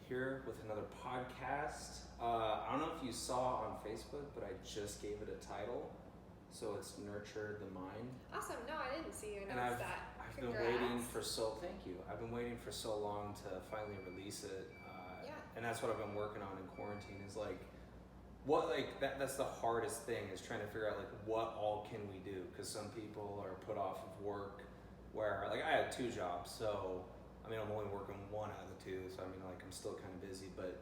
here with another podcast. I don't know if you saw on Facebook, but I just gave it a title. So it's Nurture the Mind. Awesome. No, I didn't see you And announce that. I've Congrats. been waiting for thank you. I've been waiting for so long to finally release it. Yeah. And that's what I've been working on in quarantine is like, what like that's the hardest thing is trying to figure out like what all can we do, because some people are put off of work where like I had 2 jobs, so I mean I'm only working 1 out of the 2, so I mean like I'm still kind of busy, but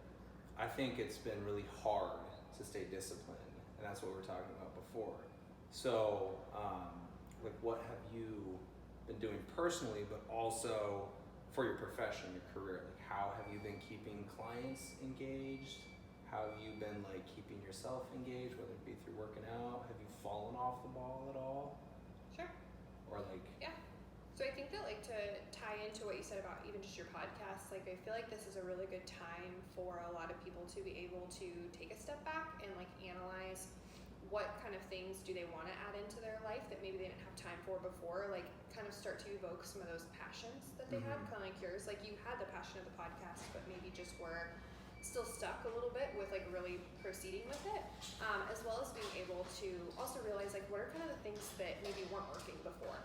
I think it's been really hard to stay disciplined, and that's what we were talking about before. So like what have you been doing personally, but also for your profession, your career? Like how have you been keeping clients engaged? How have you been like keeping yourself engaged, whether it be through working out? Have you fallen off the ball at all? Sure. Or like... Yeah. So I think that like to tie into what you said about even just your podcast, like I feel like this is a really good time for a lot of people to be able to take a step back and like analyze what kind of things do they want to add into their life that maybe they didn't have time for before, like kind of start to evoke some of those passions that they had, kind of like yours. Like you had the passion of the podcast, but maybe just were still stuck a little bit with like really proceeding with it, as well as being able to also realize like what are kind of the things that maybe weren't working before.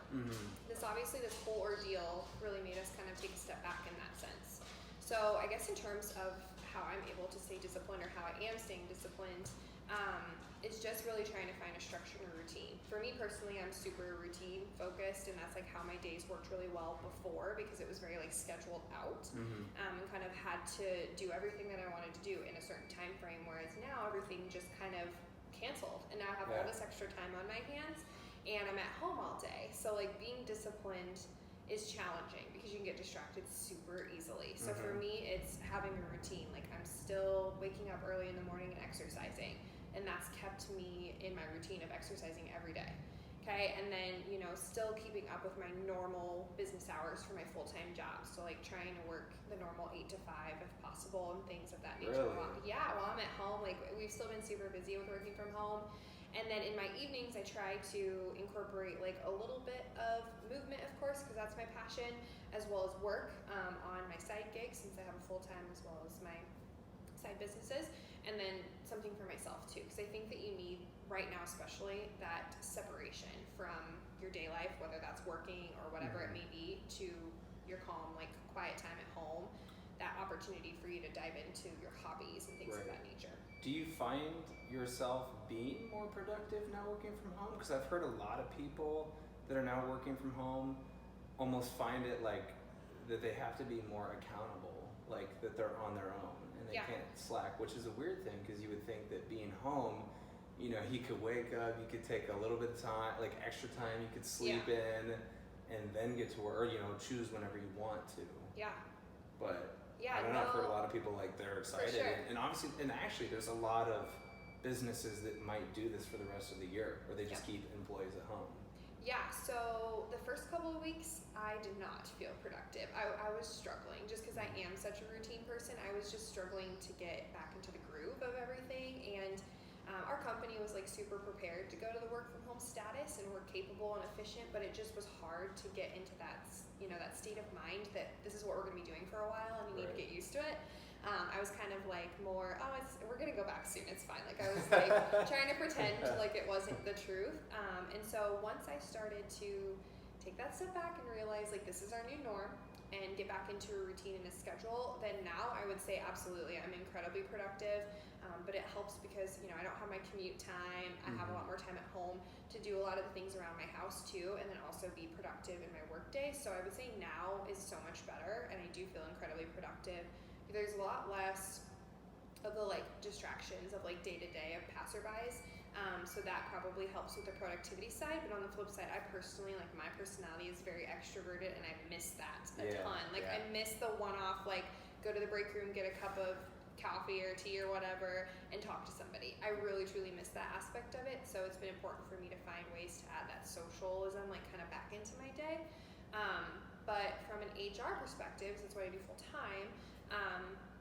This whole ordeal really made us kind of take a step back in that sense. So I guess in terms of how I'm able to stay disciplined, or how I am staying disciplined, is just really trying to find a structure and a routine. For me personally, I'm super routine focused, and that's like how my days worked really well before, because it was very like scheduled out, and kind of had to do everything that I wanted to do in a certain time frame, whereas now everything just kind of canceled, and now I have all this extra time on my hands and I'm at home all day. So like being disciplined is challenging because you can get distracted super easily. So for me, it's having a routine. Like I'm still waking up early in the morning and exercising, and that's kept me in my routine of exercising every day. Okay, and then, you know, still keeping up with my normal business hours for my full-time job. So like trying to work the normal 8 to 5 if possible, and things of that nature. Really? While I'm at home, like we've still been super busy with working from home. And then in my evenings, I try to incorporate like a little bit of movement, of course, because that's my passion, as well as work on my side gigs, since I have a full-time as well as my side businesses, and then something for myself too, because I think that you need right now, especially, that separation from your day life, whether that's working or whatever it may be, to your calm, like quiet time at home. That opportunity for you to dive into your hobbies and things of that nature. Do you find yourself being more productive now working from home? Because I've heard a lot of people that are now working from home almost find it like that they have to be more accountable, like that they're on their own and they can't slack, which is a weird thing, because you would think that being home, you know, you could wake up, you could take a little bit of time, like extra time, you could sleep in and then get to work, or, you know, choose whenever you want to. Yeah. But I don't know, I've heard a lot of people like they're excited, and obviously, and actually there's a lot of businesses that might do this for the rest of the year, where they just keep employees at home. Yeah, so the first couple of weeks, I did not feel productive. I was struggling, just because I am such a routine person. I was just struggling to get back into the groove of everything, and our company was like super prepared to go to the work from home status, and we're capable and efficient, but it just was hard to get into that, you know, that state of mind that this is what we're going to be doing for a while, and you need to get used to it. I was kind of like more, we're going to go back soon, it's fine. Like I was like trying to pretend like it wasn't the truth. And so once I started to take that step back and realize like this is our new norm, and get back into a routine and a schedule, then now I would say absolutely I'm incredibly productive. But it helps because, you know, I don't have my commute time. I have a lot more time at home to do a lot of the things around my house too, and then also be productive in my work day. So I would say now is so much better, and I do feel incredibly productive. There's a lot less of the like distractions of like day to day of passerbys. So that probably helps with the productivity side. But on the flip side, I personally, like my personality is very extroverted, and I miss that a ton. Like I miss the one-off, like go to the break room, get a cup of coffee or tea or whatever, and talk to somebody. I really truly miss that aspect of it. So it's been important for me to find ways to add that socialism like kind of back into my day. But from an HR perspective, that's what I do full time,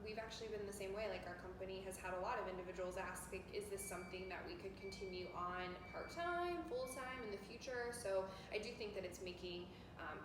we've actually been the same way. Like our company has had a lot of individuals ask, like, is this something that we could continue on part-time, full-time in the future? So I do think that it's making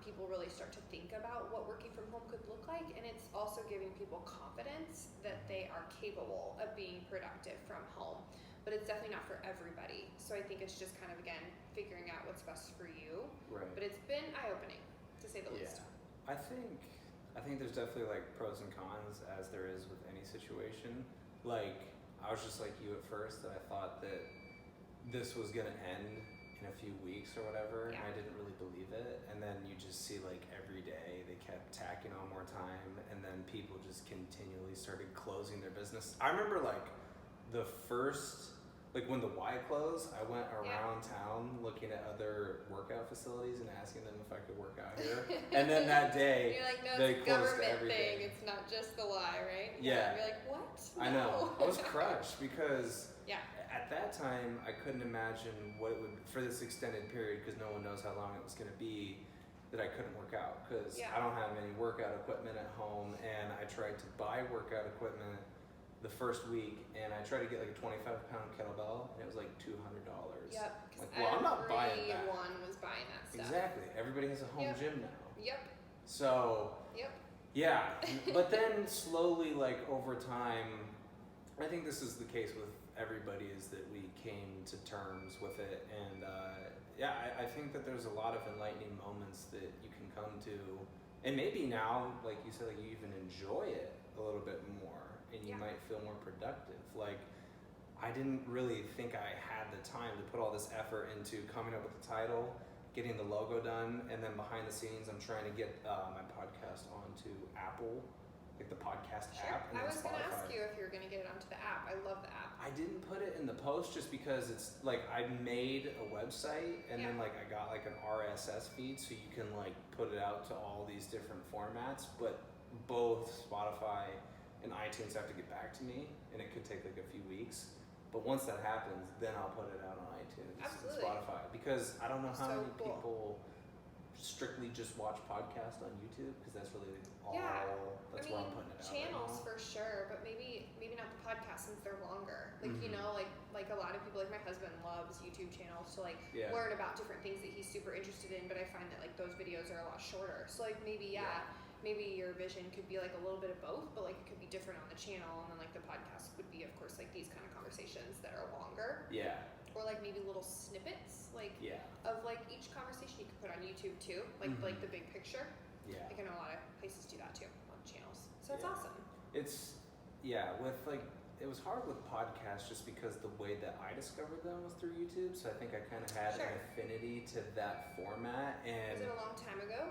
people really start to think about what working from home could look like, and it's also giving people confidence that they are capable of being productive from home. But it's definitely not for everybody. So I think it's just kind of, again, figuring out what's best for you. Right. But it's been eye-opening, to say the least. I think there's definitely like pros and cons, as there is with any situation. Like, I was just like you at first, that I thought that this was gonna end in a few weeks or whatever, and I didn't really believe it. And then you just see like every day they kept tacking on more time, and then people just continually started closing their business. I remember like the first, like when the Y closed, I went around town looking at other workout facilities and asking them if I could work out here. And then that day, you're like, no, they it's a closed government everything. thing. It's not just the Y, right? Yeah. You're like, what? I know. I was crushed because Yeah. at that time I couldn't imagine what it would, for this extended period, because no one knows how long it was going to be, that I couldn't work out because I don't have any workout equipment at home. And I tried to buy workout equipment the first week, and I tried to get like a 25-pound kettlebell, and it was like $200. Yep. Like, well, I'm not buying that. Everyone was buying that stuff. Exactly. Everybody has a home gym now. Yep. So. Yep. Yeah, but then slowly, like over time, I think this is the case with everybody, is that we came to terms with it, and I think that there's a lot of enlightening moments that you can come to, and maybe now, like you said, like you even enjoy it a little bit more, and you might feel more productive. Like, I didn't really think I had the time to put all this effort into coming up with the title, getting the logo done, and then behind the scenes, I'm trying to get my podcast onto Apple, like the podcast app, and I was Spotify. going to ask you if you were going to get it onto the app. I love the app. I didn't put it in the post just because it's like I made a website, and then like I got like an RSS feed, so you can like put it out to all these different formats, but both Spotify and iTunes have to get back to me, and it could take like a few weeks. But once that happens, then I'll put it out on iTunes and Spotify, because I don't know how many people strictly just watch podcasts on YouTube, because that's really all. That's where I'm putting it out. Channels for sure, but maybe not the podcast, since they're longer. Like you know, like a lot of people, like my husband loves YouTube channels to like learn about different things that he's super interested in. But I find that like those videos are a lot shorter. So like maybe maybe your vision could be like a little bit of both, but like it could be different on the channel, and then like the podcast would be, of course, like these kind of conversations that are longer. Yeah. Or like maybe little snippets, like of like each conversation you could put on YouTube too, like the big picture. Yeah. Like I know a lot of places do that too on channels, so it's awesome. It's with like, it was hard with podcasts just because the way that I discovered them was through YouTube. So I think I kind of had an affinity to that format. And was it a long time ago?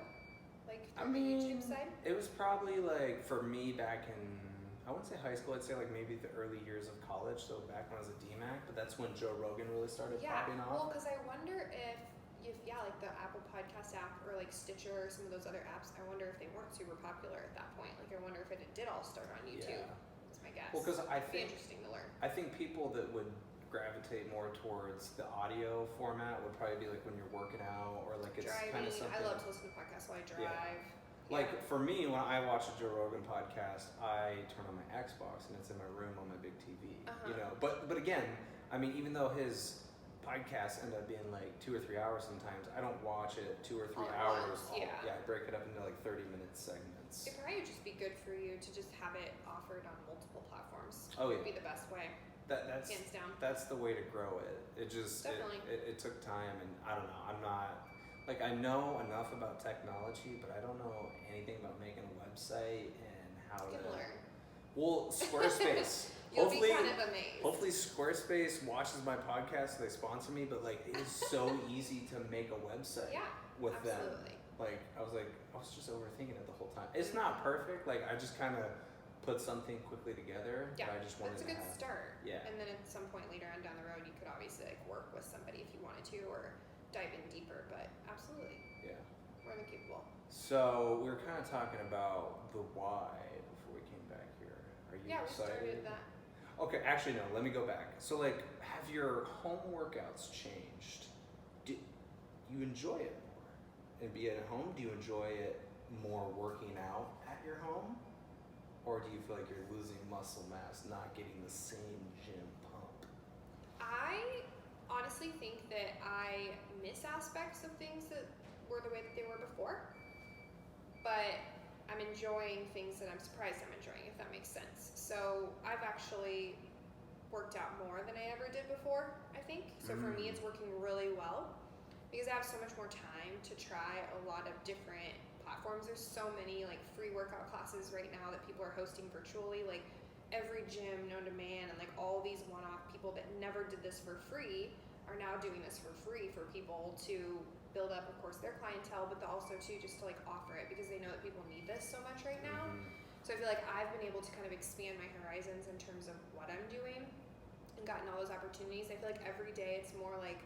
Like I the mean, YouTube side? It was probably like, for me back in, I wouldn't say high school, I'd say like maybe the early years of college, so back when I was a DMAC, but that's when Joe Rogan really started popping off. Well, because I wonder if like the Apple Podcast app or like Stitcher or some of those other apps, I wonder if they weren't super popular at that point. Like I wonder if it did all start on YouTube. That's my guess. Well, because It'd be interesting to learn. I think people that would gravitate more towards the audio format would probably be like when you're working out, or like it's kind of something. I love to listen to podcasts while I drive. Like for me, when I watch a Joe Rogan podcast, I turn on my Xbox and it's in my room on my big TV. You know, but again, I mean, even though his podcasts end up being like 2 or 3 hours sometimes, I don't watch it 2 or 3 hours. I break it up into like 30-minute segments. It probably would just be good for you to just have it offered on multiple platforms. Oh It would be the best way. That's hands down. That's the way to grow it. It just it took time, and I don't know. I'm not. Like, I know enough about technology, but I don't know anything about making a website and how to learn. Well, Squarespace. You'll be kind of amazed. Hopefully Squarespace watches my podcast, so they sponsor me, but like it is so easy to make a website with them. Like I was just overthinking it the whole time. It's not perfect. Like I just kind of put something quickly together. Yeah, but I just wanted that's a good start. Yeah. And then at some point later on down the road, you could obviously like work with somebody if you wanted to, or dive in deeper. But absolutely. Yeah. More than capable. So we were kind of talking about the why before we came back here. Are you excited? We started that. Okay, actually no. Let me go back. So like, have your home workouts changed? Do you enjoy it more and be at home? Do you enjoy it more working out at your home? Or do you feel like you're losing muscle mass, not getting the same gym pump? I honestly think that I miss aspects of things that were the way that they were before, but I'm enjoying things that I'm surprised I'm enjoying, if that makes sense. So I've actually worked out more than I ever did before, I think. So for me, it's working really well because I have so much more time to try a lot of different platforms. There's so many like free workout classes right now that people are hosting virtually, like every gym known to man, and like all these one-off people that never did this for free are now doing this for free for people to build up, of course, their clientele, but also too just to like offer it because they know that people need this so much right now. So I feel like I've been able to kind of expand my horizons in terms of what I'm doing and gotten all those opportunities. I feel like every day it's more like,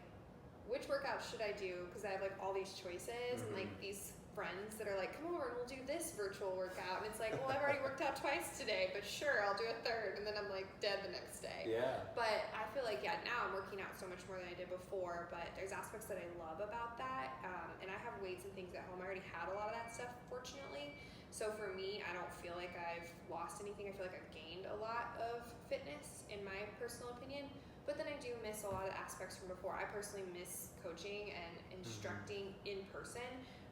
which workout should I do? Because I have like all these choices and like these friends that are like, come over and we'll do this virtual workout. And it's like, well, I've already worked out twice today, but sure, I'll do a third. And then I'm like dead the next day. Yeah. But I feel like, yeah, now I'm working out so much more than I did before, but there's aspects that I love about that. And I have weights and things at home. I already had a lot of that stuff, fortunately. So for me, I don't feel like I've lost anything. I feel like I've gained a lot of fitness, in my personal opinion. But then I do miss a lot of aspects from before. I personally miss coaching and instructing in person.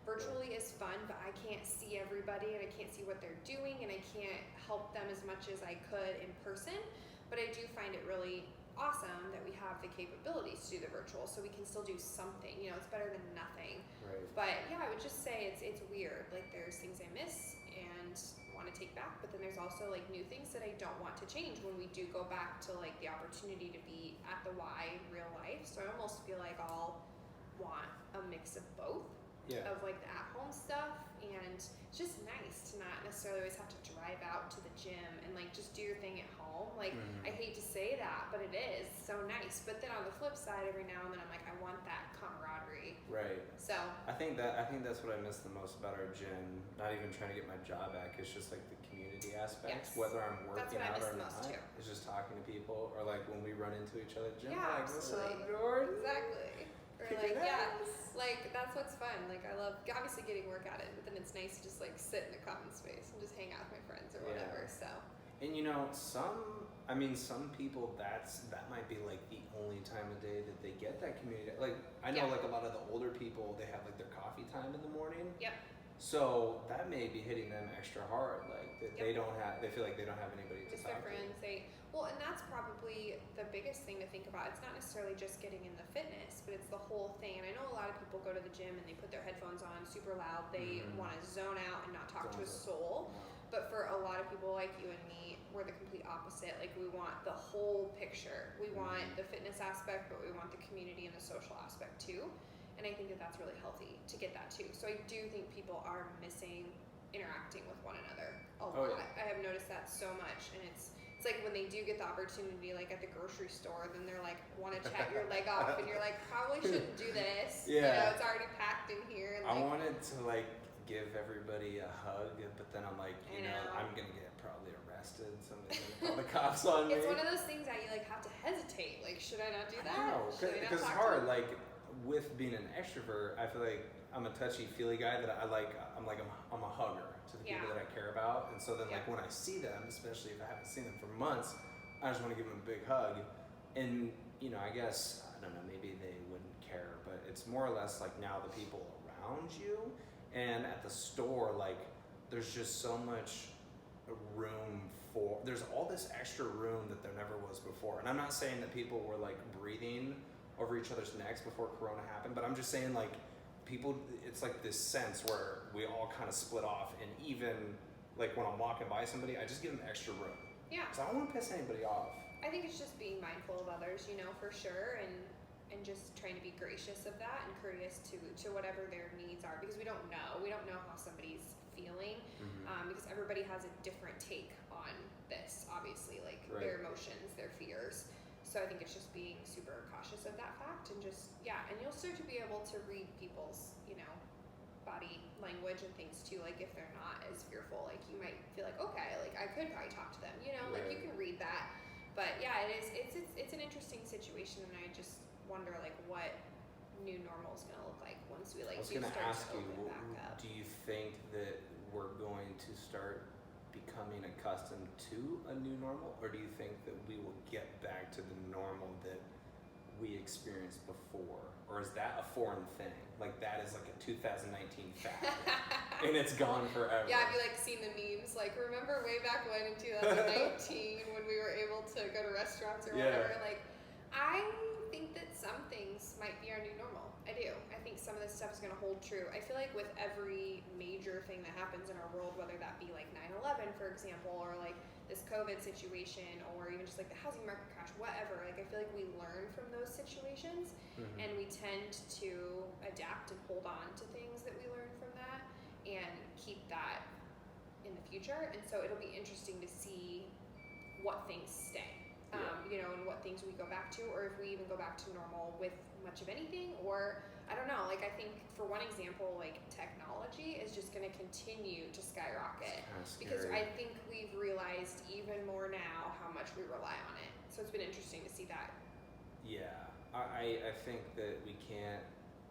Virtually is fun, but I can't see everybody and I can't see what they're doing and I can't help them as much as I could in person. But I do find it really awesome that we have the capabilities to do the virtual, so we can still do something. You know, it's better than nothing. Right. But yeah, I would just say it's weird. Like there's things I miss and want to take back, but then there's also like new things that I don't want to change when we do go back to like the opportunity to be at the Y real life. So I almost feel like I'll want a mix of both. Yeah. Of like the at-home stuff, and it's just nice to not necessarily always have to drive out to the gym and like just do your thing at home. Like I hate to say that, but it is so nice. But then on the flip side, every now and then I'm like, I want that camaraderie. Right. So I think that's what I miss the most about our gym. Not even trying to get my job back. It's just like the community aspect. Yes. Whether I'm working out or not, too. it's just talking to people, or like when we run into each other at the gym. Yeah, like, what's absolutely. up, Jordan? Exactly. Or Kicking like, yeah, ass. like that's what's fun. Like I love obviously getting work at it, but then it's nice to just like sit in a common space and just hang out with my friends or whatever. So. And you know, some people that might be like the only time of day that they get that community. Like I know like a lot of the older people, they have like their coffee time in the morning. Yep. So that may be hitting them extra hard. Like that they feel like they don't have anybody to just talk their friends. Well, and that's probably the biggest thing to think about. It's not necessarily just getting in the fitness, but it's the whole thing. And I know a lot of people go to the gym and they put their headphones on super loud. They want to zone out and not talk to a soul. But for a lot of people like you and me, we're the complete opposite. Like we want the whole picture. We want the fitness aspect, but we want the community and the social aspect too. And I think that that's really healthy to get that too. So I do think people are missing interacting with one another a lot. Yeah. I have noticed that so much, and it's like when they do get the opportunity, like at the grocery store, then they're like, want to chat your leg off, and you're like, probably shouldn't do this. Yeah. You know, it's already packed in here. And I like, wanted to like give everybody a hug, but then I'm like, you know, I'm gonna get probably arrested. Somebody's gonna call the cops on me. It's one of those things that you like have to hesitate. Like, should I not do that? No, because it's hard. Like with being an extrovert, I feel like I'm a touchy-feely guy. That I'm a hugger to the people that I care about. And so then like when I see them, especially if I haven't seen them for months, I just want to give them a big hug. And you know, I guess I don't know, maybe they wouldn't care, but it's more or less like now the people around you. And at the store, like there's just so much room for, there's all this extra room that there never was before. And I'm not saying that people were like breathing over each other's necks before Corona happened, but I'm just saying like people, it's like this sense where we all kind of split off. And even like when I'm walking by somebody, I just give them extra room. Yeah. So I don't want to piss anybody off. I think it's just being mindful of others, you know, for sure, and just trying to be gracious of that and courteous to whatever their needs are, because we don't know how somebody's feeling, because everybody has a different take on this, obviously, like their emotions, their fears. So I think it's just being super cautious of that fact, and just and you'll start to be able to read people's, you know, body language and things too. Like if they're not as fearful, like you might feel like, okay, like I could probably talk to them, you know, like you can read that. But yeah, it's an interesting situation, and I just wonder like what new normal is going to look like once we like do start to open back up. Do you think that we're going to start becoming accustomed to a new normal, or do you think that we will get back to the normal that we experienced before, or is that a foreign thing? Like that is like a 2019 fact, and it's gone forever. Yeah, I've like seen the memes. Like, remember way back when in 2019 when we were able to go to restaurants or whatever? Like, I think that some things might be our new normal. I do. I think some of this stuff is going to hold true. I feel like with every major thing that happens in our world, whether that be like 9/11, for example, or like this COVID situation, or even just like the housing market crash, whatever, like I feel like we learn from those situations, and we tend to adapt and hold on to things that we learn from that and keep that in the future. And so it'll be interesting to see what things stay, you know, and what things we go back to, or if we even go back to normal with much of anything, or I don't know. Like, I think for one example, like technology is just going to continue to skyrocket because I think we've realized even more now how much we rely on it. So it's been interesting to see that. Yeah, I think that we can't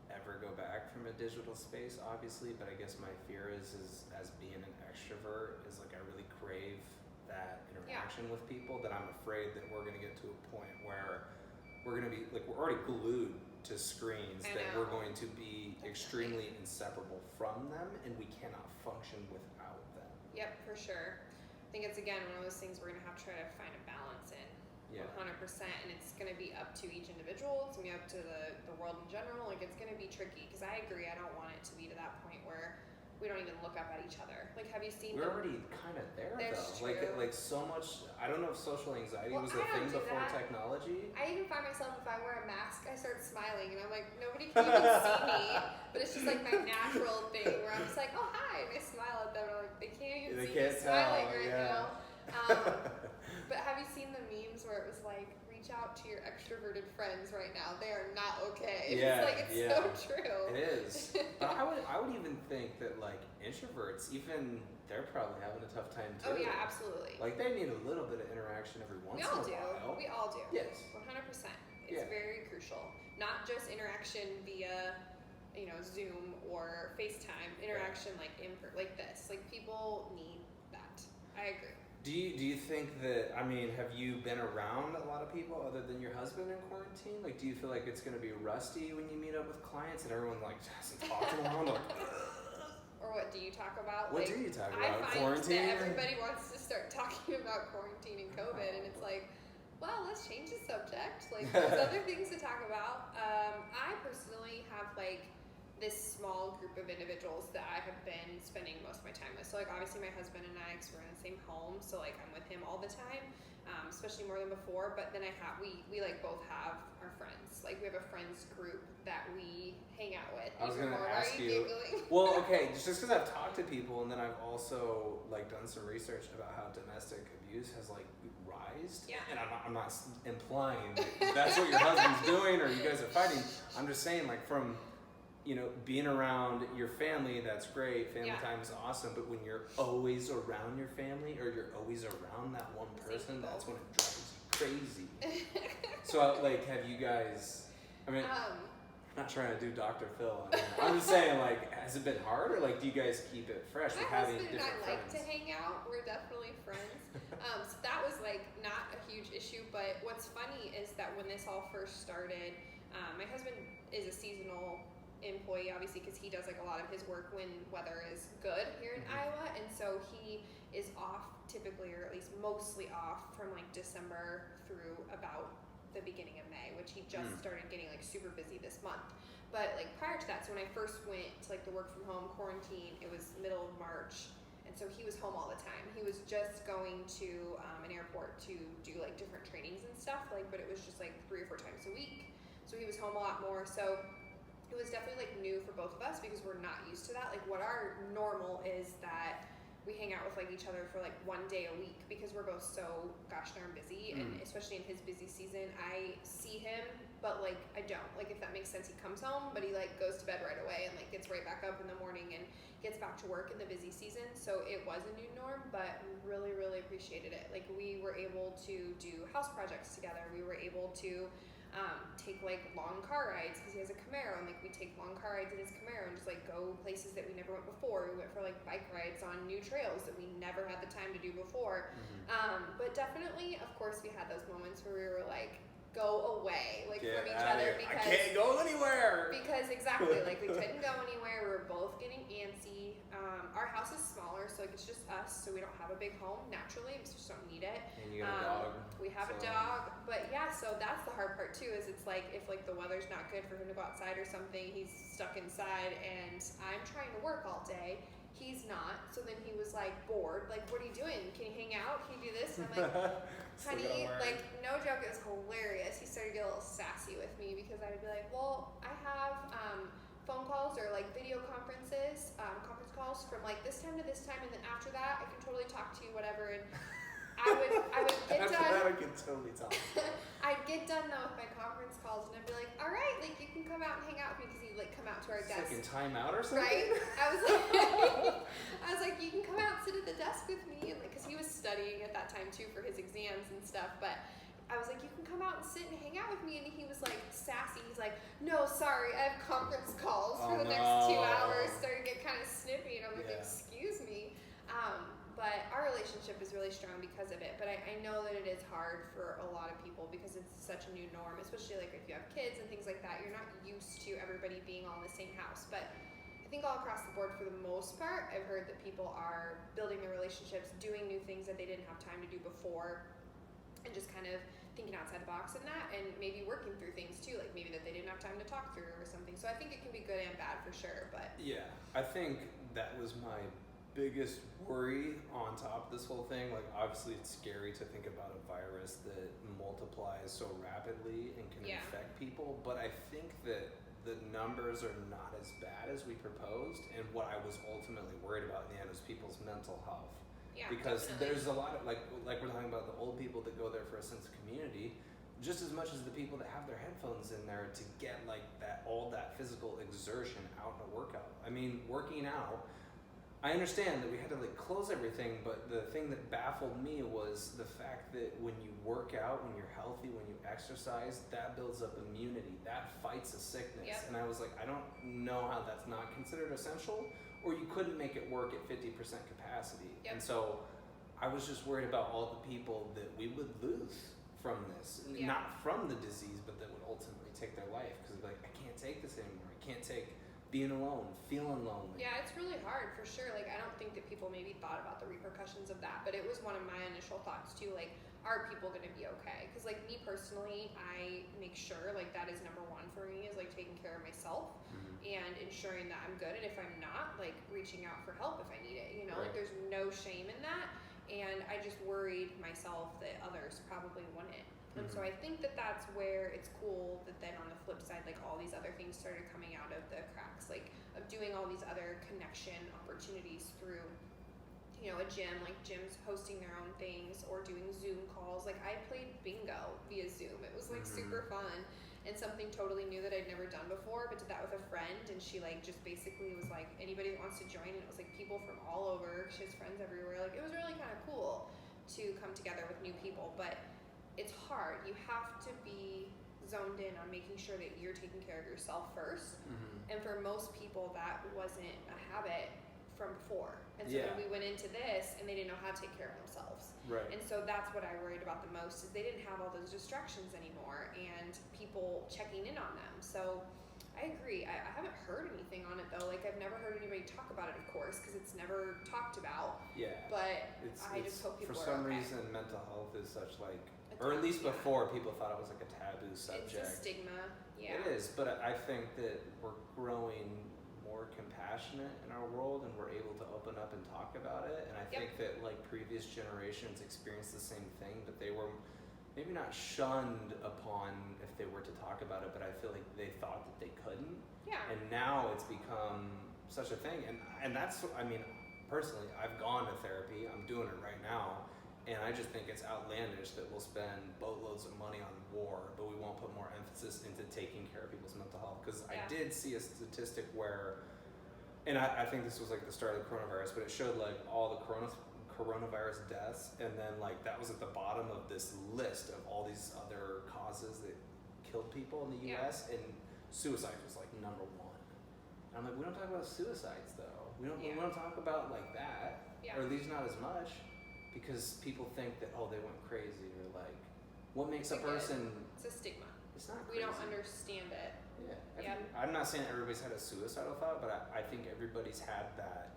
ever go back from a digital space, obviously, but I guess my fear is as being an extrovert is like I really crave that interaction with people, that I'm afraid that we're going to get to a point where we're going to be like, we're already glued to screens, that we're going to be extremely inseparable from them, and we cannot function without them. Yep, for sure. I think it's again one of those things we're going to have to try to find a balance in. 100%, and it's going to be up to each individual. It's going to be up to the world in general. Like, it's going to be tricky because I agree. I don't want it to be to that point where we don't even look up at each other. Like, have you seen? We're already kind of there though. True. Like so much. I don't know if social anxiety was a thing before technology. I even find myself, if I wear a mask, I start smiling, and I'm like, nobody can even see me, but it's just like my natural thing where I'm just like, oh hi, and I smile at them, and I'm like, they can't even see me smiling right now. But have you seen the memes where it was like, reach out to your extroverted friends right now? They are not okay. Yeah, it's like, it's so true. It is. But I would even think that like introverts, even they're probably having a tough time too. Oh yeah, absolutely. Like they need a little bit of interaction every once in a while. We all do. Yes. 100%. It's very crucial. Not just interaction via, you know, Zoom or FaceTime. Interaction like like this. Like people need that. I agree. Do you think that, I mean, have you been around a lot of people other than your husband in quarantine? Like, do you feel like it's going to be rusty when you meet up with clients and everyone like doesn't talk to them? Like, or what do you talk about? What like, do you talk I about? find Quarantine? that everybody wants to start talking about quarantine and COVID, and it's like, well, let's change the subject. Like, there's other things to talk about. I personally have like this small group of individuals that I have been spending most of my time with. So like obviously my husband and I, because we're in the same home, so like I'm with him all the time, especially more than before. But then we like both have our friends. Like we have a friends group that we hang out with. I was gonna ask you. Giggling? Well, okay, just because I've talked to people, and then I've also like done some research about how domestic abuse has like rised. Yeah. And I'm not implying that that's what your husband's doing or you guys are fighting. I'm just saying like from, you know, being around your family, that's great. Family time is awesome. But when you're always around your family, or you're always around that one person, that's when it drives you crazy. So, like, have you guys? I mean, I'm not trying to do Dr. Phil on here. I'm just saying, like, has it been hard, or like, do you guys keep it fresh with having different friends? My husband and I like to hang out. We're definitely friends. So that was like not a huge issue. But what's funny is that when this all first started, my husband is a seasonal employee, obviously, because he does like a lot of his work when weather is good here in Iowa, and so he is off typically, or at least mostly off, from like December through about the beginning of May, which he just started getting like super busy this month. But like prior to that, so when I first went to like the work from home quarantine, it was middle of March, and so he was home all the time. He was just going to an airport to do like different trainings and stuff, like, but it was just like 3 or 4 times a week, so he was home a lot more. So it was definitely like new for both of us because we're not used to that. Like what our normal is that we hang out with like each other for like 1 day a week because we're both so gosh darn busy, and especially in his busy season, I see him, but like I don't. Like if that makes sense, he comes home, but he like goes to bed right away and like gets right back up in the morning and gets back to work in the busy season. So it was a new norm, but really, really appreciated it. Like we were able to do house projects together. We were able to take like long car rides because he has a Camaro, and like we take long car rides in his Camaro and just like go places that we never went before. We went for like bike rides on new trails that we never had the time to do before. But definitely, of course, we had those moments where we were like, go away like Get from each outta other here. because I can't go anywhere. Because exactly, like we couldn't go anywhere. We were both getting antsy. Our house is smaller, so like it's just us, so we don't have a big home naturally. We just don't need it. And you got a dog. We have a dog, but yeah, so that's the hard part too. Is it's like if like the weather's not good for him to go outside or something, he's stuck inside, and I'm trying to work all day. He's not. So then he was like bored. Like, what are you doing? Can you hang out? Can you do this? And I'm like, honey, like, no joke, it was hilarious. He started to get a little sassy with me because I would be like, well, I have phone calls or like video conferences, conference calls from like this time to this time, and then after that, I can totally talk to you, whatever. And I would get after done. that, I can totally talk. I'd get done though with my conference calls, and I'd be like, all right, like you can come out and hang out with me because he'd like come out to our It's desk. like in timeout or something. Right? I was like, you can come out and sit at the desk with me, and like, cause he was studying at that time too for his exams and stuff. But I was like, you can come out and sit and hang out with me, and he was like sassy. He's like, no, sorry, I have conference calls for the next 2 hours. Started to get kind of snippy, and I'm like, excuse me. But our relationship is really strong because of it. But I know that it is hard for a lot of people because it's such a new norm, especially like if you have kids and things like that. You're not used to everybody being all in the same house. But I think all across the board, for the most part, I've heard that people are building their relationships, doing new things that they didn't have time to do before, and just kind of thinking outside the box in that, and maybe working through things too, like maybe that they didn't have time to talk through or something. So I think it can be good and bad for sure. But yeah, I think that was my biggest worry on top of this whole thing. Like, obviously it's scary to think about a virus that multiplies so rapidly and can infect people, but I think that the numbers are not as bad as we proposed, and what I was ultimately worried about in the end was people's mental health. yeah, Because definitely. there's a lot of like we're talking about the old people that go there for a sense of community, just as much as the people that have their headphones in there to get like that, all that physical exertion out in a workout. I mean, working out, I understand that we had to like close everything, but the thing that baffled me was the fact that when you work out, when you're healthy, when you exercise, that builds up immunity, that fights a sickness. Yep. And I was like, I don't know how that's not considered essential, or you couldn't make it work at 50% capacity. Yep. And so I was just worried about all the people that we would lose from this, not from the disease, but that would ultimately take their life, because like, I can't take this anymore. I can't take being alone, feeling lonely. Yeah, it's really hard for sure. Like, I don't think that people maybe thought about the repercussions of that, but it was one of my initial thoughts too. Like, are people going to be okay? Because like me personally, I make sure like that is number one for me, is like taking care of myself and ensuring that I'm good. And if I'm not, like reaching out for help if I need it. You know, like there's no shame in that. And I just worried myself that others probably wouldn't. And so I think that that's where it's cool that then on the flip side, like all these other things started coming out of the cracks, like of doing all these other connection opportunities through, you know, a gym, like gyms hosting their own things or doing Zoom calls. Like I played bingo via Zoom. It was like super fun and something totally new that I'd never done before, but did that with a friend, and she like just basically was like, anybody that wants to join, and it was like people from all over. She has friends everywhere. Like it was really kind of cool to come together with new people, but it's hard. You have to be zoned in on making sure that you're taking care of yourself first. And for most people, that wasn't a habit from before. And so then we went into this and they didn't know how to take care of themselves. Right. And so that's what I worried about the most, is they didn't have all those distractions anymore and people checking in on them. So I agree. I haven't heard anything on it though. Like I've never heard anybody talk about it, of course, because it's never talked about. Yeah. But I it's just hope people for are some okay. reason mental health is such like, or at least before, people thought it was like a taboo subject. It's a stigma. Yeah. It is, but I think that we're growing more compassionate in our world, and we're able to open up and talk about it. And I think that like previous generations experienced the same thing, but they were maybe not shunned upon if they were to talk about it, but I feel like they thought that they couldn't. Yeah. And now it's become such a thing, and that's, I mean, personally, I've gone to therapy. I'm doing it right now. And I just think it's outlandish that we'll spend boatloads of money on war, but we won't put more emphasis into taking care of people's mental health. Because I did see a statistic where, and I think this was like the start of the coronavirus, but it showed like all the coronavirus deaths, and then like that was at the bottom of this list of all these other causes that killed people in the U.S. And suicide was like number one. And I'm like, we don't talk about suicides though. We don't talk about like that, or at least not as much. Because people think that, oh, they went crazy, or like, what makes a person, It's a stigma. it's not We crazy. don't understand it. Yeah. Yep. I'm not saying everybody's had a suicidal thought, but I think everybody's had that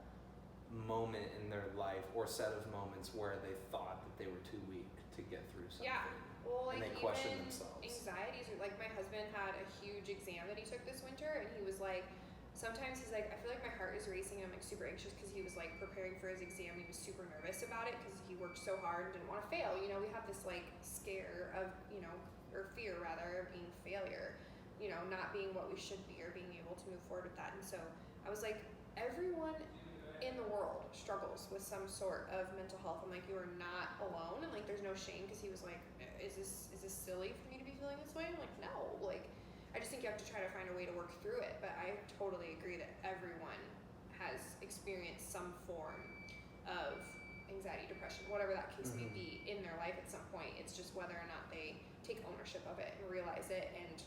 moment in their life or set of moments where they thought that they were too weak to get through something. Yeah. Well, like and they question even themselves. anxieties, like my husband had a huge exam that he took this winter, and he was like, sometimes he's like, I feel like my heart is racing. I'm like super anxious because he was like preparing for his exam. He was super nervous about it because he worked so hard and didn't want to fail. You know, we have this like scare of, you know, or fear rather of being failure, you know, not being what we should be or being able to move forward with that. And so I was like, everyone in the world struggles with some sort of mental health. I'm like, you are not alone, and like there's no shame, because he was like, is this silly for me to be feeling this way? I'm like, no, like I just think you have to try to find a way to work through it. But I totally agree that everyone has experienced some form of anxiety, depression, whatever that case may be in their life at some point. It's just whether or not they take ownership of it and realize it and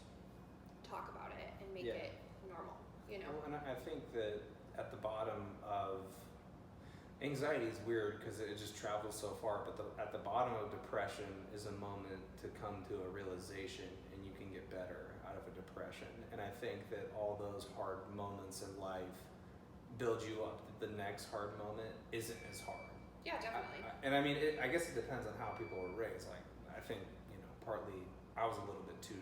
talk about it and make it normal, you know? Well, and I think that at the bottom of anxiety is weird because it just travels so far, but at the bottom of depression is a moment to come to a realization, and you can get better out of a depression. And I think that all those hard moments in life build you up that the next hard moment isn't as hard. Yeah, definitely. I mean, I guess it depends on how people were raised. Like, I think, you know, partly I was a little bit too,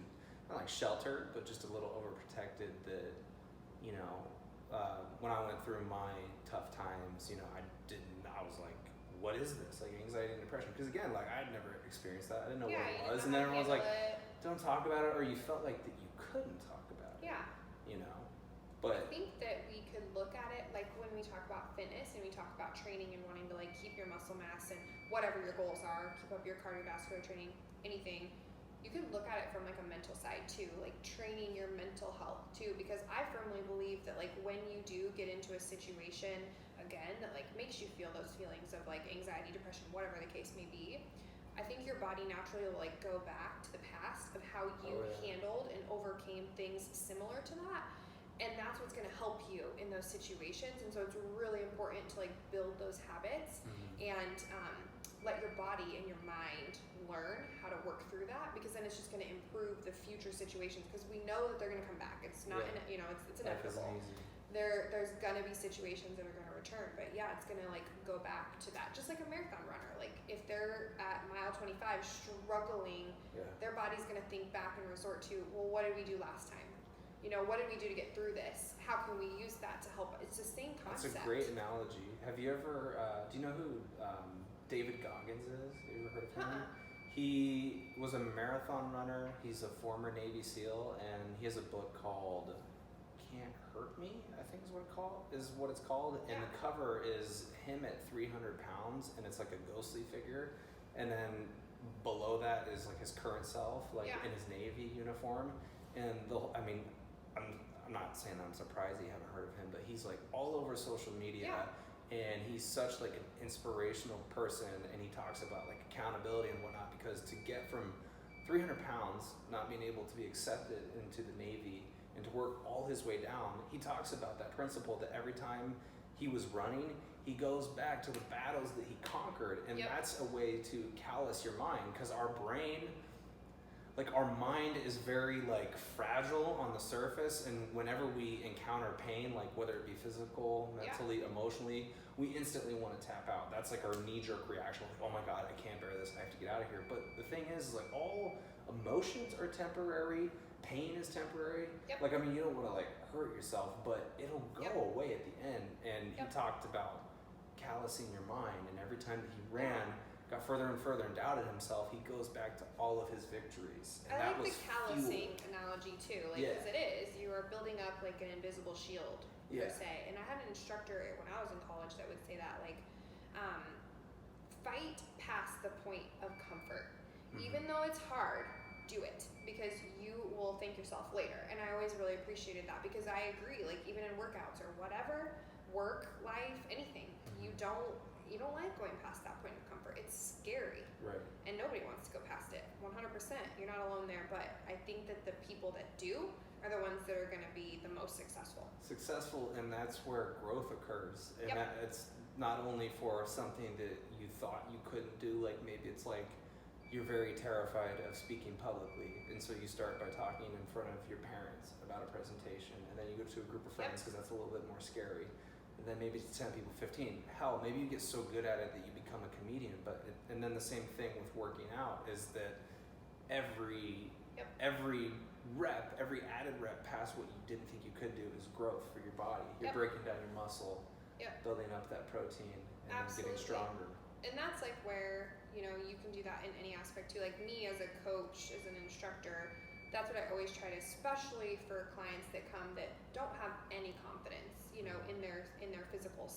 not like sheltered, but just a little overprotected that, you know, when I went through my tough times, you know, I was like, what is this? Like anxiety and depression. Because again, like I'd never experienced that. I didn't know what it was. And then everyone was like, don't talk about it, or you felt like that you couldn't talk about it. Yeah. You know? But I think that we could look at it like when we talk about fitness and we talk about training and wanting to like keep your muscle mass and whatever your goals are, keep up your cardiovascular training, anything. You can look at it from like a mental side too, like training your mental health too, because I firmly believe that like when you do get into a situation again that like makes you feel those feelings of like anxiety, depression, whatever the case may be, I think your body naturally will like go back to the past of how you handled and overcame things similar to that. And that's what's going to help you in those situations. And so it's really important to like build those habits and let your body and your mind learn how to work through that, because then it's just going to improve the future situations, because we know that they're going to come back. It's not, you know, it's inevitable. There's going to be situations that are going to return, but yeah, it's going to like go back to that. Just like a marathon runner, like if they're at mile 25 struggling, their body's going to think back and resort to, well, what did we do last time? You know, what did we do to get through this? How can we use that to help? It's the same concept. That's a great analogy. Have you ever, do you know who David Goggins is? Have you ever heard of him? He was a marathon runner. He's a former Navy SEAL, and he has a book called Can't Hurt Me, I think is what it's called. And the cover is him at 300 pounds, and it's like a ghostly figure. And then below that is like his current self, like in his Navy uniform. And I'm not saying that I'm surprised that you haven't heard of him, but he's like all over social media, and he's such like an inspirational person, and he talks about like accountability and whatnot, because to get from 300 pounds, not being able to be accepted into the Navy, and to work all his way down, he talks about that principle that every time he was running, he goes back to the battles that he conquered, and that's a way to callous your mind, because our brain, like our mind is very like fragile on the surface, and whenever we encounter pain, like whether it be physical, mentally, emotionally, we instantly want to tap out. That's like our knee-jerk reaction, like, oh my god, I can't bear this, I have to get out of here. But the thing is like all emotions are temporary, pain is temporary. Like, I mean, you don't want to like hurt yourself, but it'll go away at the end. And he talked about callousing your mind, and every time that he ran, got further and further and doubted himself, he goes back to all of his victories. And I like the callousing analogy too, like, because it is, you are building up like an invisible shield, per se. And I had an instructor when I was in college that would say that, like, fight past the point of comfort. Even though it's hard, do it, because you will thank yourself later. And I always really appreciated that, because I agree, like even in workouts or whatever, work, life, anything, you don't like going past that point of comfort. It's scary. Right. And nobody wants to go past it. 100%. You're not alone there. But I think that the people that do are the ones that are going to be the most successful. And that's where growth occurs. And it's not only for something that you thought you couldn't do, like maybe it's like you're very terrified of speaking publicly, and so you start by talking in front of your parents about a presentation, and then you go to a group of friends because that's a little bit more scary, and then maybe it's 10 people, 15. Hell, maybe you get so good at it that you become a comedian. And then the same thing with working out is that every rep, every added rep past what you didn't think you could do is growth for your body. You're breaking down your muscle, building up that protein, and then getting stronger. And that's like where, you know, you can do that in any aspect too. Like me as a coach, as an instructor, that's what I always try to, especially for clients that come that don't have any confidence, you know, in their physical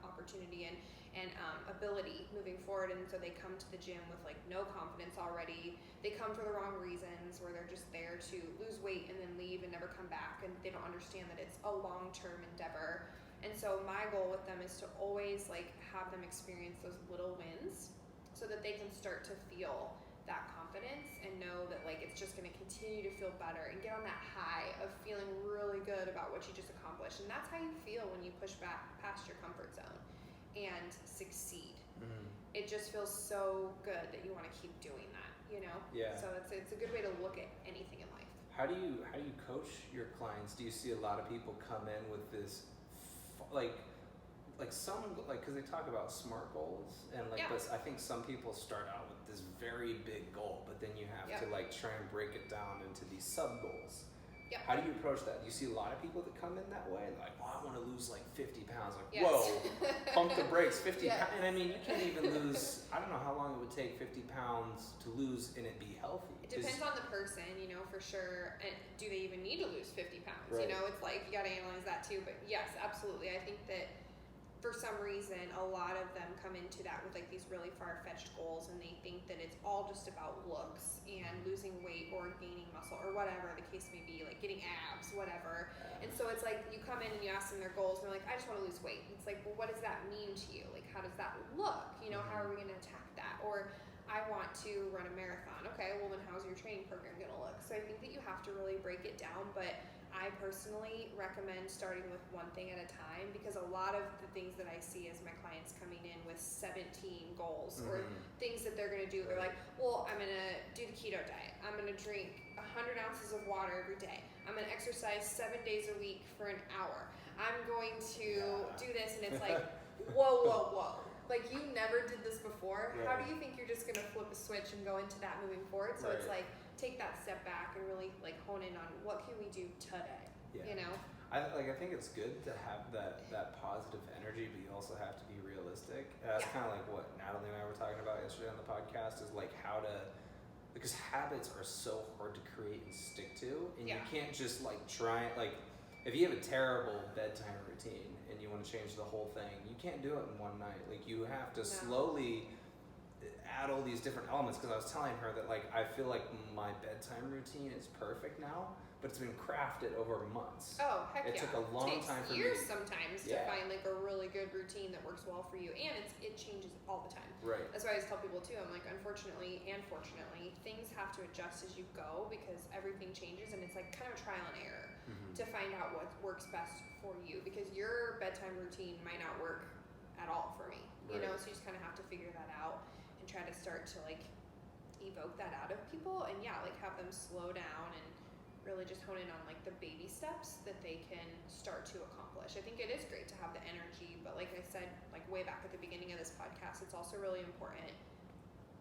opportunity and ability moving forward. And so they come to the gym with like no confidence already. They come for the wrong reasons, where they're just there to lose weight and then leave and never come back. And they don't understand that it's a long-term endeavor. And so my goal with them is to always like have them experience those little wins so that they can start to feel that confidence and know that like it's just going to continue to feel better and get on that high of feeling really good about what you just accomplished. And that's how you feel when you push back past your comfort zone and succeed. Mm-hmm. It just feels so good that you want to keep doing that, you know? Yeah. So it's a good way to look at anything in life. How do you coach your clients? Do you see a lot of people come in with this like some, like, because they talk about SMART goals and like this, I think some people start out with this very big goal, but then you have to like try and break it down into these sub goals. How do you approach that? Do you see a lot of people that come in that way, like, well, I want to lose like 50 pounds. Like, whoa, pump the brakes, 50 pounds. And I mean, you can't even lose, I don't know how long it would take 50 pounds to lose and it be healthy. It depends on the person, you know, for sure. And do they even need to lose 50 pounds? Right. You know, it's like, you got to analyze that too. But yes, absolutely. I think that for some reason, a lot of them come into that with like these really far-fetched goals, and they think that it's all just about looks and losing weight or gaining muscle or whatever the case may be, like getting abs, whatever. And so it's like you come in and you ask them their goals, and they're like, I just want to lose weight. It's like, well, what does that mean to you? Like, how does that look? You know, how are we going to attack that? Or I want to run a marathon. Okay, well then how's your training program going to look? So I think that you have to really break it down, but I personally recommend starting with one thing at a time, because a lot of the things that I see as my clients coming in with 17 goals or things that they're going to do, they're like, well, I'm going to do the keto diet. I'm going to drink 100 ounces of water every day. I'm going to exercise 7 days a week for an hour. I'm going to do this, and it's like, whoa. Like, you never did this before. Right. How do you think you're just going to flip a switch and go into that moving forward? So it's like, take that step back and really like hone in on what can we do today, you know? I think it's good to have that positive energy, but you also have to be realistic. That's kind of like what Natalie and I were talking about yesterday on the podcast, is like how to, because habits are so hard to create and stick to, and you can't just like try, like if you have a terrible bedtime routine and you want to change the whole thing, you can't do it in one night. Like, you have to slowly add all these different elements, because I was telling her that like I feel like my bedtime routine is perfect now, but it's been crafted over months. Oh, heck it took a long time for years me. Sometimes to find like a really good routine that works well for you, and it changes all the time. Right. That's why I always tell people too, I'm like, unfortunately and fortunately, things have to adjust as you go, because everything changes, and it's like kind of a trial and error to find out what works best for you, because your bedtime routine might not work at all for me, you know, so you just kind of have to figure that out and try to start to like evoke that out of people, and like have them slow down and really just hone in on like the baby steps that they can start to accomplish. I think it is great to have the energy, but like I said, like way back at the beginning of this podcast, it's also really important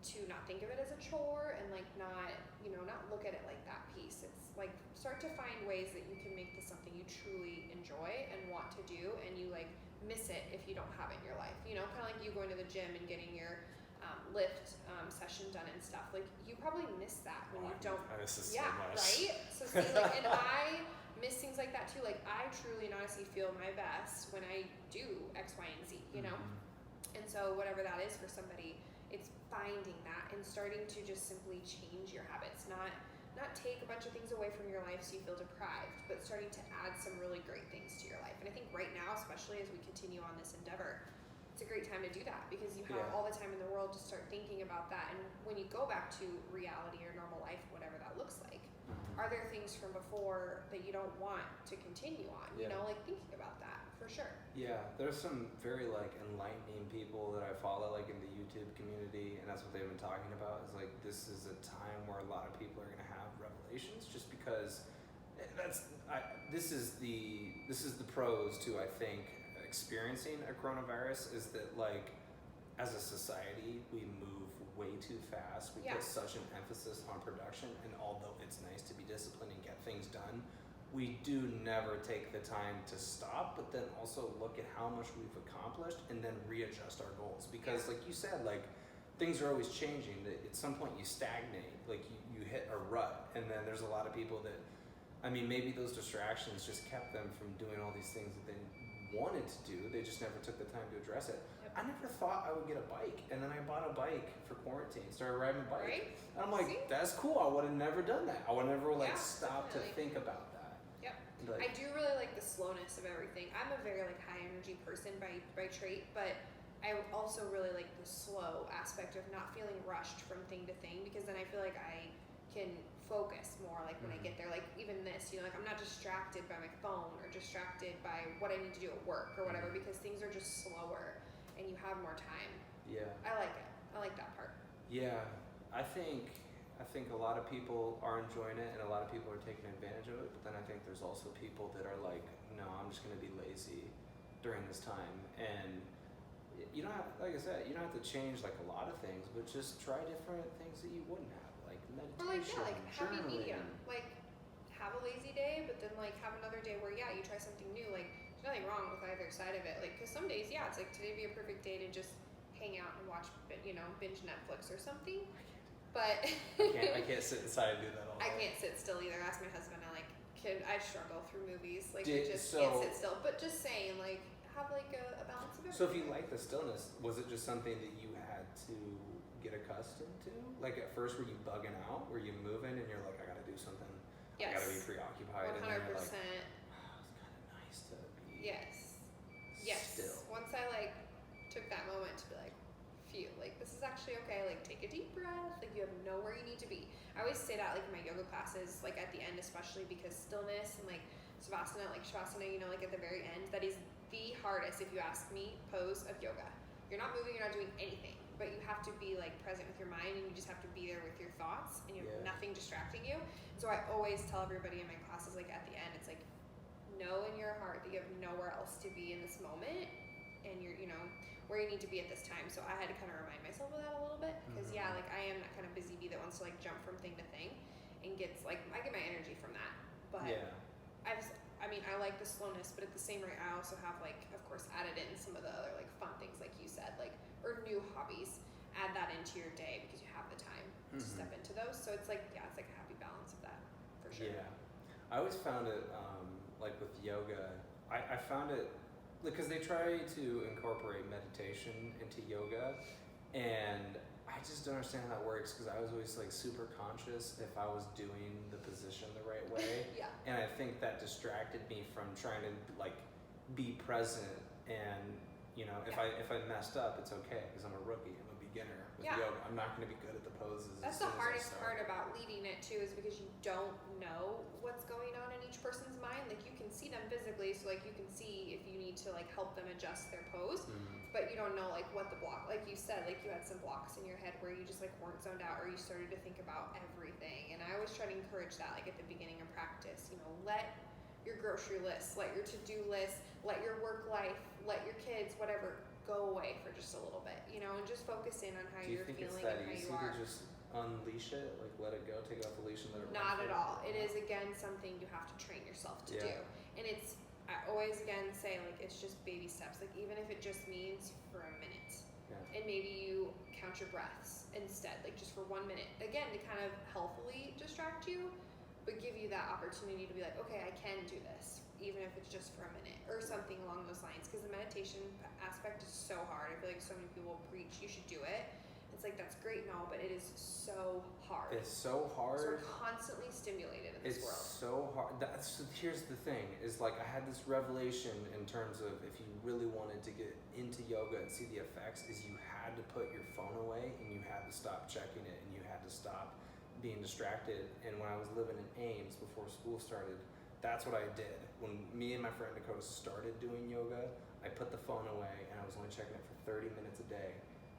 to not think of it as a chore and like not look at it like that piece. It's like, start to find ways that you can make this something you truly enjoy and want to do, and you like miss it if you don't have it in your life, you know, kind of like you going to the gym and getting your lift session done and stuff. Like, you probably miss that when you don't. I miss this so much. Right? So see, like, and I miss things like that too. Like, I truly and honestly feel my best when I do X, Y, and Z, you know? And so whatever that is for somebody, it's finding that and starting to just simply change your habits, not take a bunch of things away from your life so you feel deprived, but starting to add some really great things to your life. And I think right now, especially as we continue on this endeavor, it's a great time to do that, because you have all the time in the world to start thinking about that. And when you go back to reality or normal life, whatever that looks like, are there things from before that you don't want to continue on? You know, like thinking about that for sure. Yeah, there's some very like enlightening people that I I follow like in the YouTube community, and that's what they've been talking about, is like this is a time where a lot of people are gonna have revelations, just because this is the pros to, I think, experiencing a coronavirus, is that like as a society we move way too fast. We Yeah. put such an emphasis on production, and although it's nice to be disciplined and get things done, we do never take the time to stop, but then also look at how much we've accomplished and then readjust our goals. Because Yeah. like you said, like things are always changing. At some point you stagnate, like you hit a rut, and then there's a lot of people that, I mean, maybe those distractions just kept them from doing all these things that they wanted to do. They just never took the time to address it. Yep. I never thought I would get a bike, and then I bought a bike for quarantine, started riding a bike. Right? And I'm like, See? that's cool. I would have never done that. I would never like Yeah, stop to definitely. think about that. Yep. Like, I do really like the slowness of everything. I'm a very like high energy person by trait, but I also really like the slow aspect of not feeling rushed from thing to thing, because then I feel like I can focus more, like when I get there, like even this, you know, like I'm not distracted by my phone or distracted by what I need to do at work or whatever, because things are just slower and you have more time. yeah. I like it. I like that part. Yeah, I think a lot of people are enjoying it, and a lot of people are taking advantage of it. But then I think there's also people that are like, no, I'm just gonna be lazy during this time. And you don't have, like I said, you don't have to change like a lot of things, but just try different things that you wouldn't have, like Or like, meditation, yeah, like happy journaling. medium. Like have a lazy day, but then like have another day where, yeah, you try something new. Like there's nothing wrong with either side of it. Like, cause some days, yeah, it's like today would be a perfect day to just hang out and watch, you know, binge Netflix or something. But I can't sit inside and do that all I day. can't sit still either. Ask my husband. I struggle through movies. Like Did- I just so- can't sit still. But just saying, like have like a balance of everything. So if you like the stillness, was it just something that you had to get accustomed to? Like at first, were you bugging out? Were you moving and you're like, I gotta do something. I gotta be Yes. preoccupied. And then you're like, 100%. oh, it's kind of nice to be Yes. Yes. still. Once I like took that moment to be like, phew, like this is actually okay. Like take a deep breath. Like you have nowhere you need to be. I always say that like in my yoga classes, like at the end, especially because stillness and like savasana, like shavasana, you know, like at the very end, that is the hardest, if you ask me, pose of yoga. You're not moving, you're not doing anything, but you have to be like present with your mind, and you just have to be there with your thoughts, and you have Yeah. nothing distracting you. So I always tell everybody in my classes, like at the end, it's like, know in your heart that you have nowhere else to be in this moment, and you're, you know, where you need to be at this time. So I had to kind of remind myself of that a little bit, because yeah, like I am that kind of busy bee that wants to like jump from thing to thing, and gets like, I get my energy from that. But Yeah. I mean, I like the slowness, but at the same rate, I also have like, of course, added in some of the other like fun things, like you said, like, or new hobbies. Add that into your day because you have the time to step into those. So it's like, yeah, it's like a happy balance of that, for sure. Yeah. I always found it, like with yoga, I found it, because they try to incorporate meditation into yoga, and I just don't understand how that works, because I was always like super conscious if I was doing the position the right way. Yeah. And I think that distracted me from trying to like be present, and you know, if I messed up, it's okay, because I'm a rookie, I'm a beginner with Yeah. yoga. I'm not going to be good at the poses. That's as the soon as I hardest start. part about leading it too, is because you don't know what's going on in each person's mind. Like you can see them physically, so like you can see if you need to like help them adjust their pose, but you don't know like what the block, like you said, like you had some blocks in your head where you just like weren't zoned out, or you started to think about everything. And I always try to encourage that, like at the beginning of practice, you know, let your grocery list, let your to-do list, let your work life, let your kids, whatever, go away for just a little bit, you know, and just focus in on how Do you you're think it's feeling that and how easy you are. to just unleash it, like let it go, take it off the leash and let it run Not free? at all. It is again something you have to train yourself to Yeah. do, and it's, I always again say like it's just baby steps. Like even if it just means for a minute, Yeah. and maybe you count your breaths instead, like just for 1 minute, again to kind of healthfully distract you, but give you that opportunity to be like, okay, I can do this, even if it's just for a minute or something along those lines. Because the meditation aspect is so hard. I feel like so many people preach you should do it. It's like, that's great and all, but it is so hard. It's so So hard. we're constantly stimulated in this It's world. so hard. Here's the thing, is like I had this revelation in terms of if you really wanted to get into yoga and see the effects, is you had to put your phone away, and you had to stop checking it, and you had to stop being distracted. And when I was living in Ames before school started, that's what I did. When me and my friend Dakota started doing yoga, I I put the phone away, and I was only checking it for 30 minutes a day.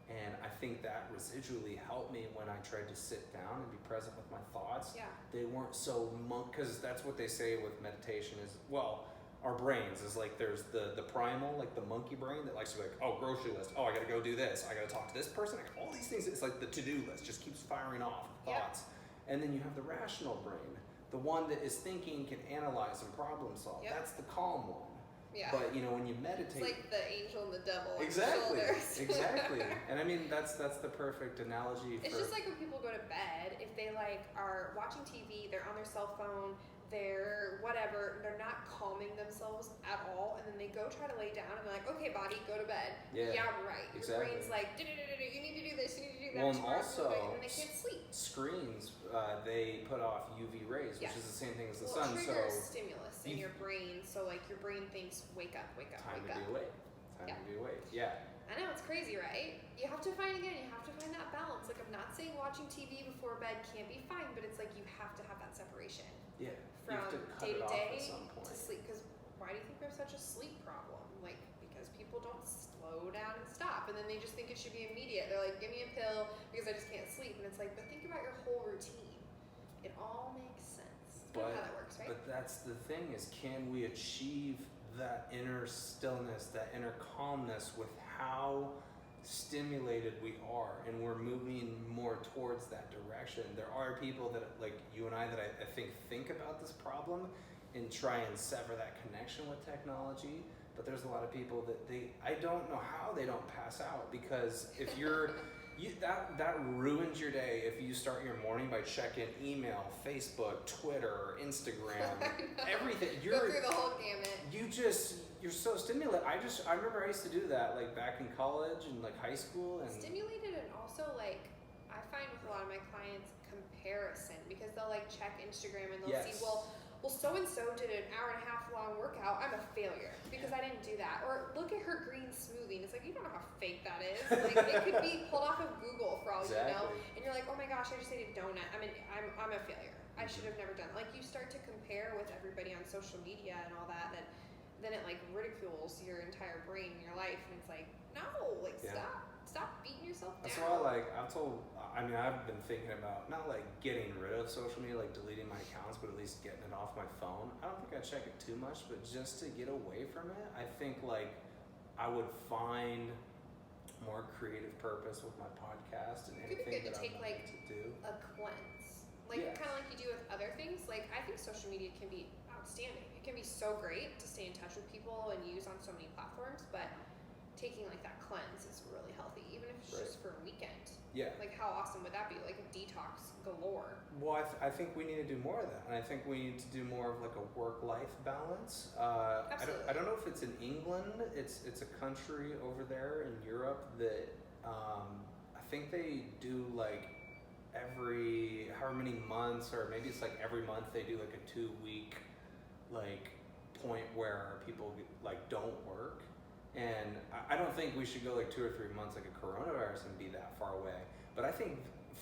And I think that residually helped me when I tried to sit down and be present with my thoughts. Yeah. They weren't so because that's what they say with meditation is, well, our brains is like there's the primal, like the monkey brain that likes to be like, oh, grocery list, oh, I gotta go do this, I gotta talk to this person, I got all these things. It's like the to-do list just keeps firing off thoughts. And then you have the rational brain, the one that is thinking, can analyze and problem solve. That's the calm one. Yeah. But when you meditate, it's like the angel and the devil on exactly, the shoulders. Exactly. And I mean that's the perfect analogy. It's just like when people go to bed, if they are watching TV, they're on their cell phone, they're whatever, they're not calming themselves at all, and then they go try to lay down and they're like, okay, body, go to bed. Yeah, right. Your brain's like, you need to do this, you need to do that. Well, and also, and they can't sleep. Screens, they put off UV rays, which is the same thing as the sun. It triggers stimulus in your brain, so your brain thinks, wake up, wake up, time wake to up. be awake. Time to be awake. Yeah. I know, it's crazy, right? You have to find that balance. I'm not saying watching TV before bed can't be fine, but it's you have to have that separation. Yeah. From day to day to point. sleep. Because why do you think we have such a sleep problem? Because people don't slow down and stop, and then they just think it should be immediate. They're like, give me a pill because I just can't sleep. And it's but think about your whole routine. It all makes sense. That's kind of how that works, right? But that's the thing is, can we achieve that inner stillness, that inner calmness with how stimulated we are, and we're moving more towards that direction. There are people that like you and I that I think about this problem and try and sever that connection with technology, but there's a lot of people that I don't know how they don't pass out, because if you're that ruins your day if you start your morning by checking email, Facebook, Twitter, Instagram, everything. Go through the whole gamut. You're so stimulated. I remember I used to do that back in college and high school and stimulated, and also I find with a lot of my clients comparison, because they'll check Instagram and they'll see well so and so did an hour and a half long workout. I'm a failure because I didn't do that. Or look at her green smoothie. And it's you don't know how fake that is. It could be pulled off of Google for all you know. And you're like, oh my gosh, I just ate a donut. I'm a failure. I should have never done it. You start to compare with everybody on social media and all that. Then it ridicules your entire brain and your life. And it's no, stop beating yourself down. That's why I've been thinking about not getting rid of social media, deleting my accounts, but at least getting it off my phone. I don't think I check it too much, but just to get away from it, I think I would find more creative purpose with my podcast and anything that I wanted to do. A cleanse. Kind of like you do with other things. I think social media can be outstanding. It can be so great to stay in touch with people and use on so many platforms, but taking that cleanse is really healthy, even if it's just for a weekend. Yeah. How awesome would that be? A detox galore. Well, I think we need to do more of that, and I think we need to do more of a work-life balance. Absolutely. I don't know if it's in England. It's a country over there in Europe that I think they do every however many months, or maybe it's every month they do a 2-week point where people don't work. And I don't think we should go 2 or 3 months a coronavirus and be that far away. But I think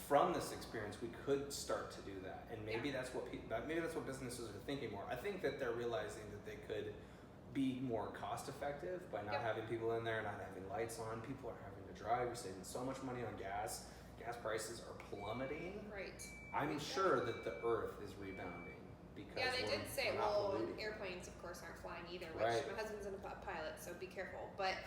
from this experience we could start to do that, and maybe that's what businesses are thinking more. I think that they're realizing that they could be more cost effective by not having people in there, not having lights on. People are having to drive. You're saving so much money on gas. Gas prices are plummeting. Right. I'm sure that the Earth is rebounding. Yeah, they did say, airplanes, of course, aren't flying either, which my husband's a pilot, so be careful. But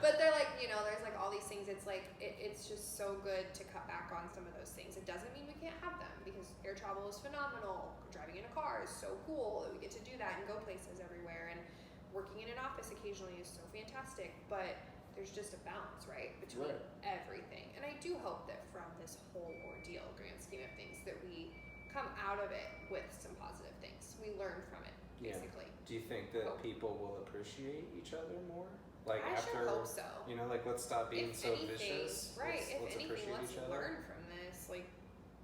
but they're there's all these things. It's it's just so good to cut back on some of those things. It doesn't mean we can't have them, because air travel is phenomenal. Driving in a car is so cool that we get to do that and go places everywhere. And working in an office occasionally is so fantastic. But there's just a balance, right, between everything. And I do hope that from this whole ordeal, grand scheme of things, that we come out of it with some positive things. We learn from it, basically. Do you think that people will appreciate each other more? I sure hope so. Let's stop being so vicious. Right. Let's if anything, let's each other. learn from this.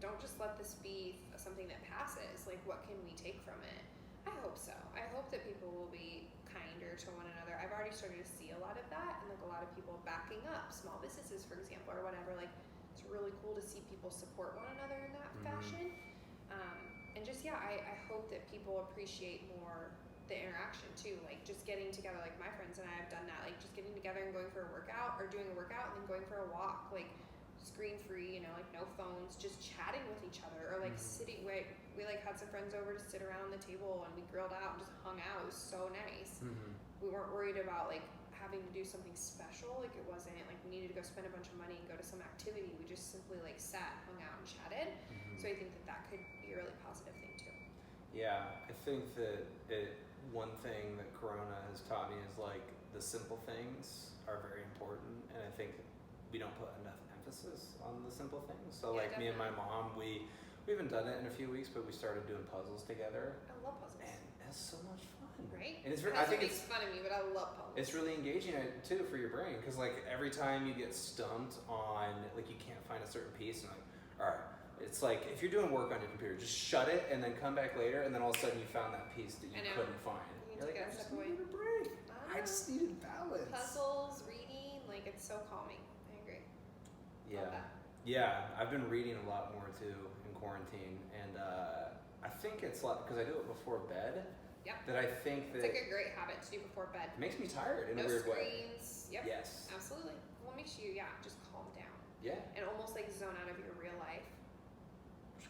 Don't just let this be something that passes. What can we take from it? I hope so. I hope that people will be kinder to one another. I've already started to see a lot of that, and a lot of people backing up small businesses, for example, or whatever. It's really cool to see people support one another in that fashion. And just I hope that people appreciate more the interaction too, like just getting together, like my friends and I have done that, like just getting together and going for a workout or doing a workout and then going for a walk, like screen free, you know, like no phones, just chatting with each other or like sitting, we like had some friends over to sit around the table and we grilled out and just hung out. It was so nice. We weren't worried about like having to do something special, like it wasn't like we needed to go spend a bunch of money and go to some activity. We just simply like sat, hung out and chatted. So I think that could be a really positive thing too. Yeah, I think that one thing that Corona has taught me is like the simple things are very important, and I think we don't put enough emphasis on the simple things. So Yeah, like me and my mom, we haven't done it in a few weeks, but we started doing puzzles together. I love puzzles. And it's so much fun. Right? And it's I think makes fun of me, but I love puzzles. it's really engaging too for your brain, because like every time you get stumped on like you can't find a certain piece, and like, all right, it's like if you're doing work on your computer, just shut it and then come back later, and then all of a sudden you found that piece that you couldn't find. You You're need to like, get a I just step away. needed a break. I just needed balance. Puzzles, reading, like it's so calming. I agree. Love that. Yeah, I've been reading a lot more too in quarantine, and I think it's like because I do it before bed. Yeah. That I think that it's like a great habit to do before bed. It makes me tired in no a weird screens. way. Yep. Yes. Absolutely. Well, it makes you just calm down. Yeah. And almost like zone out of your real life. Which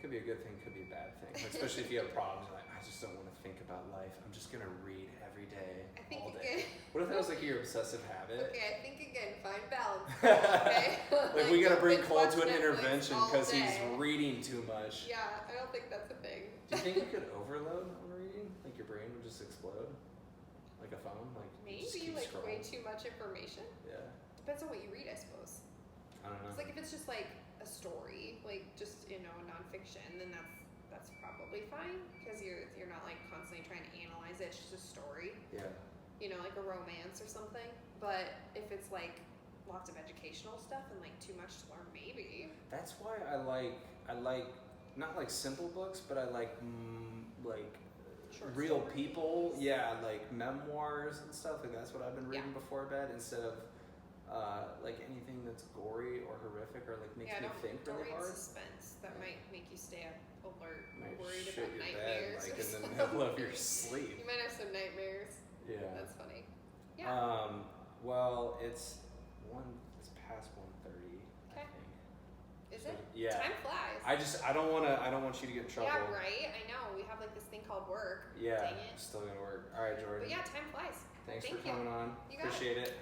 could be a good thing, could be a bad thing. Like, especially if you have problems, you're like, I just don't want to think about life. I'm just gonna read every day, all day. What if that was like your obsessive habit? Okay, I think again, find balance. Okay. Like we gotta bring Cole to an intervention because he's reading too much. Yeah, I don't think that's a thing. Do you think you could overload on reading? Like your brain would just explode? Like a phone? Like maybe like way too much information. Yeah. Depends on what you read, I suppose. I don't know. It's like if it's just like a story, like just nonfiction, then that's probably fine because you're not like constantly trying to analyze it. It's just a story. Yeah. Like a romance or something. But if it's like lots of educational stuff and like too much to learn, maybe. That's why I like not like simple books, but I like Short real stories. people. Yeah, like memoirs and stuff. Like that's what I've been reading before bed instead of like anything that's gory or horrific or like makes me think really hard. Suspense that might make you stay up alert, Might worried shit about your nightmares. bed, like in the middle of your sleep. You might have some nightmares. Yeah. That's funny. Yeah. Well, it's past 1:30. Okay. I think. Is So, it? yeah. Time flies. I don't want you to get in trouble. Yeah, right. I know. We have like this thing called work. Yeah. Dang it. Still gonna work. All right, Jordan. But yeah, time flies. Thanks Thank for you. coming on. You got it. Appreciate it.